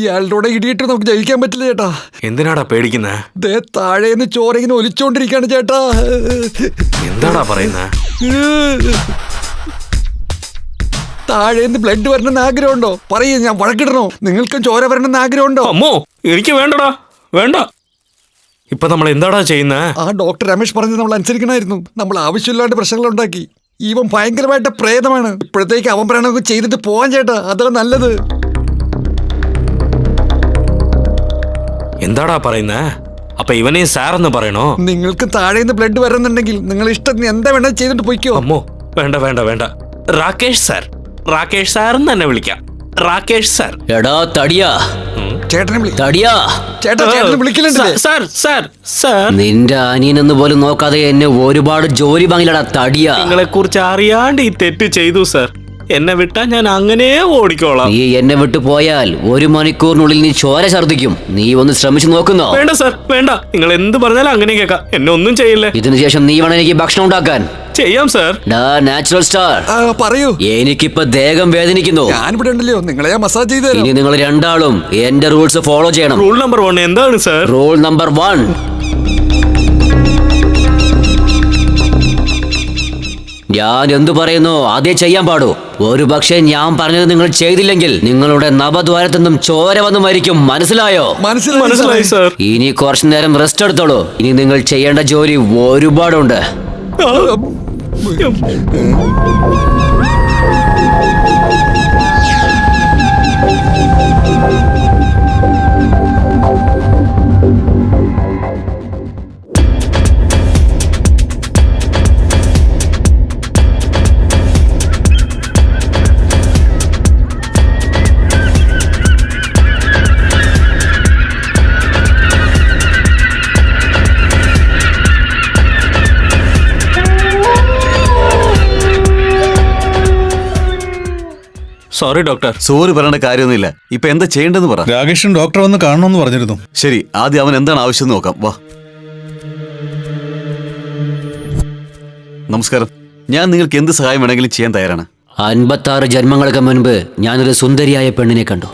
ഇയാളുടെ ഇടിയിട്ട് നമുക്ക് ജയിക്കാൻ പറ്റില്ല ചേട്ടാ. എന്തിനാടാ പേടിക്കുന്നേ? ദേ താഴേന്ന് ചോരങ്ങനെ ഒലിച്ചോണ്ടിരിക്കാണ് ചേട്ടാ. എന്താടാ പറയുന്നേ? താഴേന്ന് ബ്ലഡ് വരണമെന്ന് ആഗ്രഹമുണ്ടോ? പറയൂ, ഞാൻ വഴക്കിടണോ? നിങ്ങൾക്കും ചോര വരണമെന്ന് ആഗ്രഹമുണ്ടോ? അമ്മോ, എനിക്ക് വേണ്ടടാ, വേണ്ട. ഇപ്പൊ നമ്മൾ എന്താടാ ചെയ്യുന്നേ? ആ ഡോക്ടർ രമേശ് പറഞ്ഞത് നമ്മൾ അനുസരിക്കണമായിരുന്നു. നമ്മൾ ആവശ്യമില്ലാണ്ട് പ്രശ്നങ്ങൾ ഉണ്ടാക്കി. ഇവൻ ഭയങ്കരമായിട്ട് പ്രേതമാണ്. ഇപ്പോഴത്തേക്ക് അവൻ പറയണമൊക്കെ ചെയ്തിട്ട് പോവാൻ ചേട്ടാ, അതാണ് നല്ലത്. എന്താടാ പറയുന്നേ? അപ്പൊ ഇവനെ സാറെന്ന് പറയണോ? നിങ്ങൾക്ക് താഴേന്ന് ബ്ലഡ് വരുന്നുണ്ടെങ്കിൽ നിങ്ങൾ ഇഷ്ടത്തിന് എന്താ വേണ്ടത് ചെയ്തിട്ട് പോയിക്കോ. അമ്മോ, വേണ്ട വേണ്ട വേണ്ട. രാകേഷ് സാർ, രാകേഷ് സാർ എന്ന് തന്നെ വിളിക്കാം. രാകേഷ് സാർ. എടാ തടിയാ, ചേട്ടനെ തടിയാ, ചേട്ടനെ വിളിക്കലുണ്ടല്ലേ? സാർ സാർ സാർ, നിന്റെ അനിയനെന്ന് പോലും നോക്കാതെ എന്നെ ഒരുപാട് ജോലി വാങ്ങിലടാ തടിയാ. നിങ്ങളെ കുറിച്ച് അറിയാണ്ട് ഈ തെറ്റ് ചെയ്തു സാർ. എന്നെ വിട്ടാ ഞാൻ അങ്ങനെ ഓടിക്കോളാം. നീ എന്നെ വിട്ടു പോയാൽ 1 മണിക്കൂറിനുള്ളിൽ നീ ചോര ഛർദിക്കും. നീ ഒന്ന് ശ്രമിച്ചു നോക്കുന്നോ? വേണ്ട സാർ, വേണ്ട. നിങ്ങൾ എന്ത് പറഞ്ഞാലും അങ്ങനെ കേൾക്കാം. എന്നെ ഒന്നും ചെയ്യില്ലേ. ഇതിനുശേഷം നീ വേണം എനിക്ക് ഭക്ഷണം ഉണ്ടാക്കാൻ. ചെയ്യാം സാർ. നാച്ചുറൽ സ്റ്റാർ, പറയൂ. എനിക്കിപ്പോ ദേഹം വേദനിക്കുന്നു. ഞാനിവിടെ ഉണ്ടല്ലോ, നിങ്ങളെ മസാജ് ചെയ്ത് തരാം. ഇനി നിങ്ങൾ രണ്ടാളും എന്റെ റൂൾസ് ഫോളോ ചെയ്യണം. റൂൾ നമ്പർ 1 എന്താണ് സാർ? റൂൾ നമ്പർ 1, ഞാൻ എന്തു പറയുന്നു അതേ ചെയ്യാൻ പാടൂ. ഒരു പക്ഷേ ഞാൻ പറഞ്ഞത് നിങ്ങൾ ചെയ്തില്ലെങ്കിൽ നിങ്ങളുടെ നവദ്വാരത്തു നിന്നും ചോര വന്ന് മരിക്കും. മനസ്സിലായോ? മനസ്സിലായി സാർ. ഇനി കുറച്ചു നേരം റെസ്റ്റ് എടുത്തോളൂ. ഇനി നിങ്ങൾ ചെയ്യേണ്ട ജോലി ഒരുപാടുണ്ട്. Sorry doctor. സോറി പറയേണ്ട കാര്യമൊന്നുമില്ല. ഇപ്പൊ എന്താ ചെയ്യേണ്ടതെന്ന് പറ. രാകേഷൻ ഡോക്ടർ വന്ന് കാണണമെന്ന് പറഞ്ഞിരുന്നു. ശരി, ആദ്യം അവൻ എന്താണ് ആവശ്യം നോക്കാം. വാ. നമസ്കാരം. ഞാൻ നിങ്ങൾക്ക് എന്ത് സഹായം വേണമെങ്കിലും ചെയ്യാൻ തയ്യാറാണ്. 56 ജന്മങ്ങൾക്ക് മുൻപ് ഞാനൊരു സുന്ദരിയായ പെണ്ണിനെ കണ്ടു.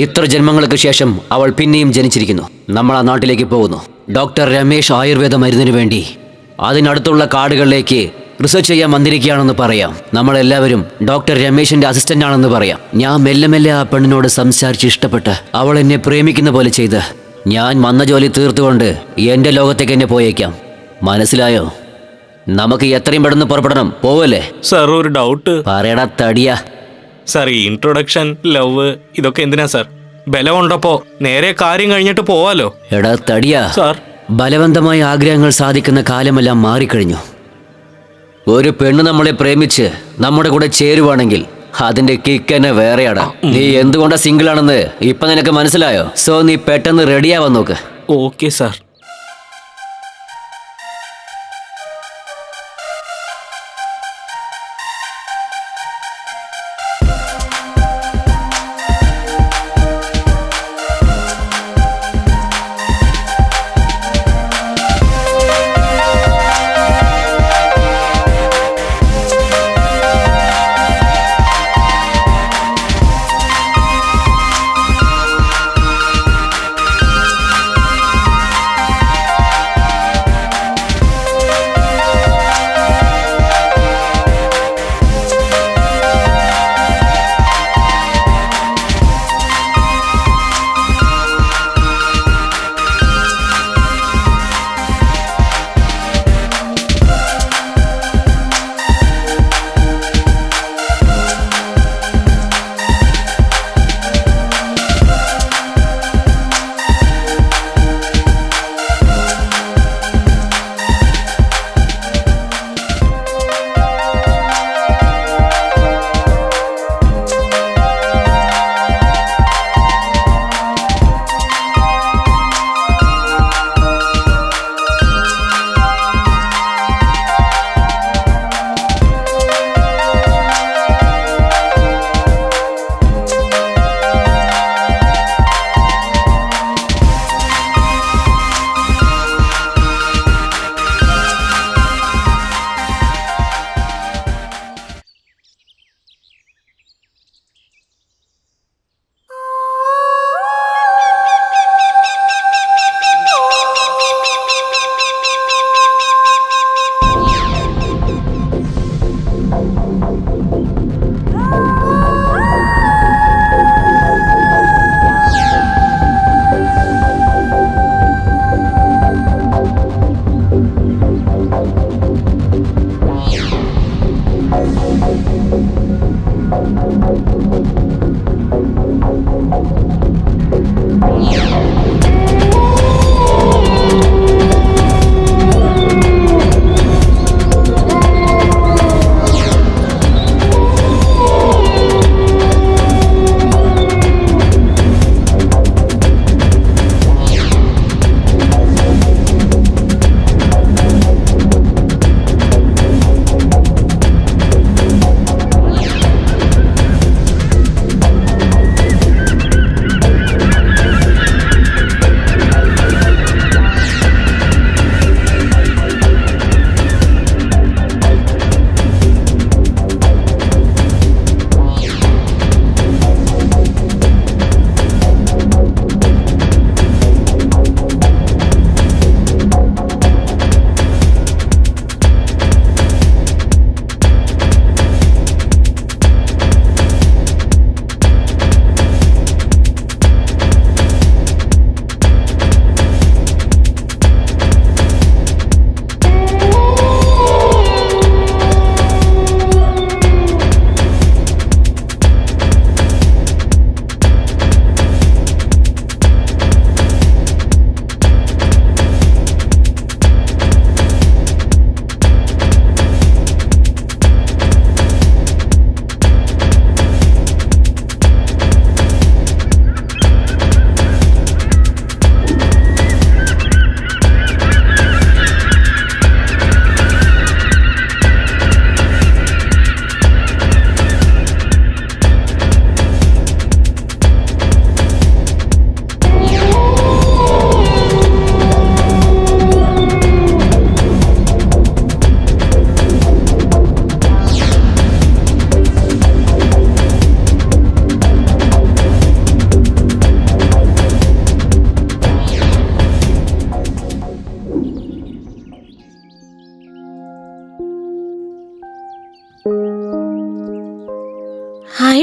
ഇത്ര ജന്മങ്ങൾക്ക് ശേഷം അവൾ പിന്നെയും ജനിച്ചിരിക്കുന്നു. നമ്മൾ ആ നാട്ടിലേക്ക് പോകുന്നു. ഡോക്ടർ രമേശ് ആയുർവേദ മരുന്നിനു വേണ്ടി അതിനടുത്തുള്ള കാടുകളിലേക്ക് റിസർച്ച് ചെയ്യാൻ വന്നിരിക്കുകയാണെന്ന് പറയാം. നമ്മളെല്ലാവരും ഡോക്ടർ രമേശിന്റെ അസിസ്റ്റന്റ് ആണെന്ന് പറയാം. ഞാൻ മെല്ലെ മെല്ലെ ആ പെണ്ണിനോട് സംസാരിച്ച് ഇഷ്ടപ്പെട്ട് അവൾ എന്നെ പ്രേമിക്കുന്ന പോലെ ചെയ്ത് ഞാൻ വന്ന ജോലി തീർത്തുകൊണ്ട് എന്റെ ലോകത്തേക്ക് എന്നെ പോയേക്കാം. മനസ്സിലായോ? നമുക്ക് എത്രയും പെട്ടെന്ന് പുറപ്പെടണം. പോവല്ലേ? സാർ, ഒരു ഡൗട്ട്. പറയടാ തടിയാ. സാർ, ഈ ഇൻട്രൊഡക്ഷൻ, ലവ്, ഇതൊക്കെ എന്തിനാ സാർ? ബലമുണ്ടപ്പോ നേരെ കാര്യം കഴിഞ്ഞിട്ട് പോവാലോ. എടാ തടിയാ സാർ, ബലവന്തമായ ആഗ്രഹങ്ങൾ സാധിക്കുന്ന കാലമെല്ലാം മാറിക്കഴിഞ്ഞു. ഒരു പെണ്ണ് നമ്മളെ പ്രേമിച്ച് നമ്മുടെ കൂടെ ചേരുവാണെങ്കിൽ അതിന്റെ കിക്ക് തന്നെ വേറെയാടാ. നീ എന്തുകൊണ്ടാ സിംഗിൾ ആണെന്ന് ഇപ്പൊ നിനക്ക് മനസ്സിലായോ? സോ നീ പെട്ടെന്ന് റെഡിയാവാൻ നോക്ക്. Okay sir.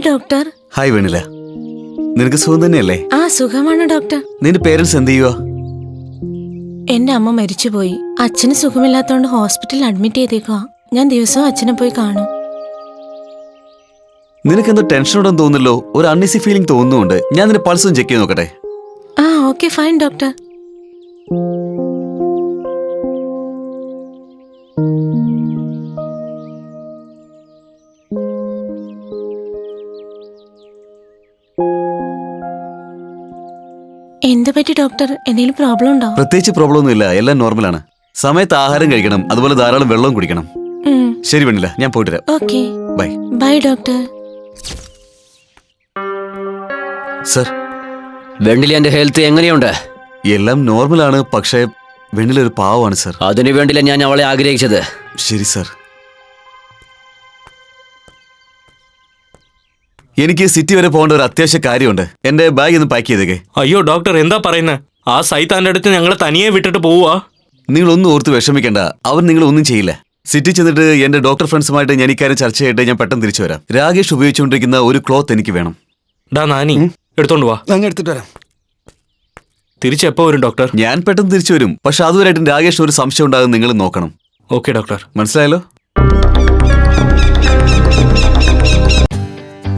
ഡോക്ടർ. ഹായ് വെണ്ണില, നിനക്ക് സുഖം തന്നെയല്ലേ? ആ സുഖമാണ് ഡോക്ടർ. നിന്റെ പേരൻസ് എന്ത് ചെയ്യുക? എന്റെ അമ്മ മരിച്ചുപോയി. അച്ഛന് സുഖമില്ലാത്തോണ്ട് ഹോസ്പിറ്റലിൽ അഡ്മിറ്റ് ചെയ്തേക്കുക. ഞാൻ ദിവസവും അച്ഛനെ പോയി കാണും. നിനക്ക് എന്തോ ടെൻഷനോടെന്ന് തോന്നുന്നല്ലോ, ഒരു അൺഈസി ഫീലിംഗ് തോന്നുന്നുണ്ട്. ഞാൻ നിന്റെ പൾസ് ഒന്ന് ചെക്ക് ചെയ്ത് നോക്കട്ടെ? ആ ഓക്കെ ഫൈൻ ഡോക്ടർ. എന്ത് പറ്റി ഡോക്ടർ? എന്തെങ്കിലും പ്രോബ്ലം ഉണ്ടോ? പ്രത്യേകിച്ച് പ്രോബ്ലം ഒന്നുമില്ല, എല്ലാം നോർമലാണ്. സമയത്ത് ആഹാരം കഴിക്കണം, അതുപോലെ ധാരാളം വെള്ളവും കുടിക്കണം. ശരി വെണ്ണില, ഞാൻ പോയിട്ട് വരാം. Okay bye. Bye doctor. Sir, വെണ്ണിലേന്റെ ഹെൽത്ത് എങ്ങനെയുണ്ട്? എല്ലാം നോർമലാണ്, പക്ഷേ വെണ്ണില ഒരു പാവമാണ് സർ. അതിനു വേണ്ടിയില്ല ഞാൻ അവളെ ആഗ്രഹിച്ചത്. ശരി സർ. എനിക്ക് സിറ്റി വരെ പോകേണ്ട ഒരു അത്യാവശ്യ കാര്യമുണ്ട്. എന്റെ ബാഗ് ഒന്ന് പാക്ക് ചെയ്തേക്കെ. അയ്യോ ഡോക്ടർ, എന്താ പറയുന്നത്? ആ സൈത്താന്റെ അടുത്ത് ഞങ്ങളെ തനിയെ വിട്ടിട്ട് പോവാ? നിങ്ങളൊന്നും ഓർത്ത് വിഷമിക്കേണ്ട, അവൻ നിങ്ങളൊന്നും ചെയ്യില്ല. സിറ്റി ചെന്നിട്ട് എന്റെ ഡോക്ടർ ഫ്രണ്ട്സുമായിട്ട് ഞാൻ ഇക്കാര്യം ചർച്ച ചെയ്തിട്ട് ഞാൻ പെട്ടെന്ന് തിരിച്ചു വരാം. രാകേഷ് ഉപയോഗിച്ചുകൊണ്ടിരിക്കുന്ന ഒരു ക്ലോത്ത് എനിക്ക് വേണം. ഡാ നാനി, എടുത്തോണ്ട് വാ. ഞാൻ എടുത്തിട്ട് വരാം. തിരിച്ചെപ്പോ വരും ഡോക്ടർ? ഞാൻ പെട്ടെന്ന് തിരിച്ചു വരും, പക്ഷെ അതുവരെയായിട്ടും രാകേഷിന് ഒരു സംശയം ഉണ്ടാകും, നിങ്ങൾ നോക്കണം. Okay doctor. മനസ്സിലായല്ലോ?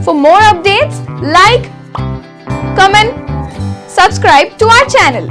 For more updates, like, comment, subscribe to our channel.